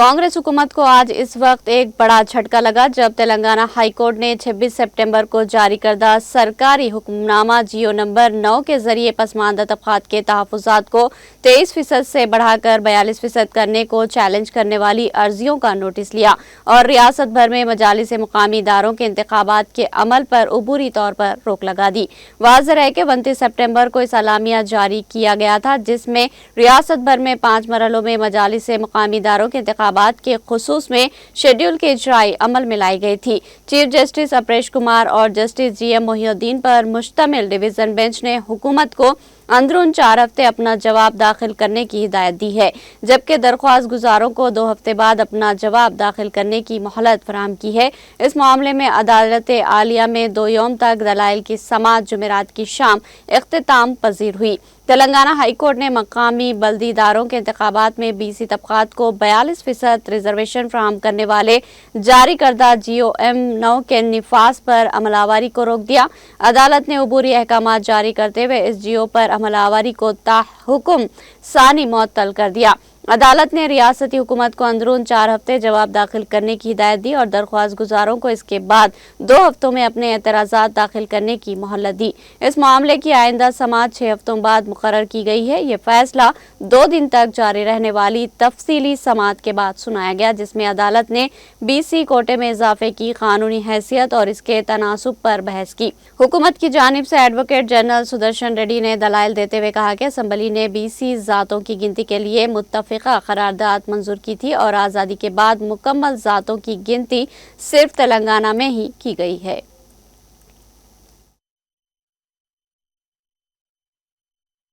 कांग्रेस हुकूमत को आज इस वक्त एक बड़ा झटका लगा जब तेलंगाना हाई कोर्ट ने 26 सितंबर को जारी करदा सरकारी हुक्मनामा जियो नंबर 9 के जरिए पसमानदा तबकात के तहफ़्फ़ुज़ात को 23% से बढ़ाकर 42% करने को चैलेंज करने वाली अर्जियों का नोटिस लिया और रियासत भर में मजालिस मुकामी इदारों के इंतखाबात के अमल पर अबूरी तौर पर रोक लगा दी। वाज़ेह है कि 29 सितंबर को इस अलामिया जारी किया गया था जिसमें रियासत भर में 5 मरहलों में मजालिस मुकामी इदारों के इंतखाबात के खुसूस में शेड्यूल के इजराई अमल में लाई गई थी। चीफ जस्टिस अपरेश कुमार और जस्टिस GM मोहिउद्दीन पर मुश्तमिल डिवीजन बेंच ने हुकूमत को अंदरून 4 हफ्ते अपना जवाब दाखिल करने की हिदायत दी है, जबकि दरख्वास्त गुजारों को 2 हफ्ते बाद अपना जवाब दाखिल करने की मोहलत फराहम की है। इस मामले में अदालत आलिया में 2 यौम तक दलाइल की समाअत जुमेरात की शाम इख्तिताम पजीर हुई। तेलंगाना हाई कोर्ट ने मकामी बल्दी इदारों के इंतखाबात में BC तबकात को 42% रिजर्वेशन फराहम करने वाले जारी करदा GOM 9 के निफाज पर अमलावरी को रोक दिया। अदालत ने अबूरी अहकामात जारी करते हुए इस GO पर अमलावरी को ताहुकुम सानी मुअत्तल कर दिया। अदालत ने रियासती हुकूमत को अंदरून 4 हफ्ते जवाब दाखिल करने की हिदायत दी और दरख्वास्त गुजारों को इसके बाद 2 हफ्तों में अपने एतराज़ात दाखिल करने की मोहलत दी। इस मामले की आइंदा समाअत 6 हफ्तों बाद मुकर्रर की गई है। ये फैसला 2 दिन तक जारी रहने वाली तफसीली समाअत के बाद सुनाया गया, जिसमें अदालत ने BC कोटे में इजाफे की कानूनी हैसियत और इसके तनासुब पर बहस की। हुकूमत की जानिब से एडवोकेट जनरल सुदर्शन रेड्डी ने दलाइल देते हुए कहा कि असम्बली ने BC ज़ातों की गिनती के लिए मुत्तफ़िक़ा करारदाद मंजूर की थी और आज़ादी के बाद मुकम्मल ज़ातों की गिनती सिर्फ तेलंगाना में ही की गई है।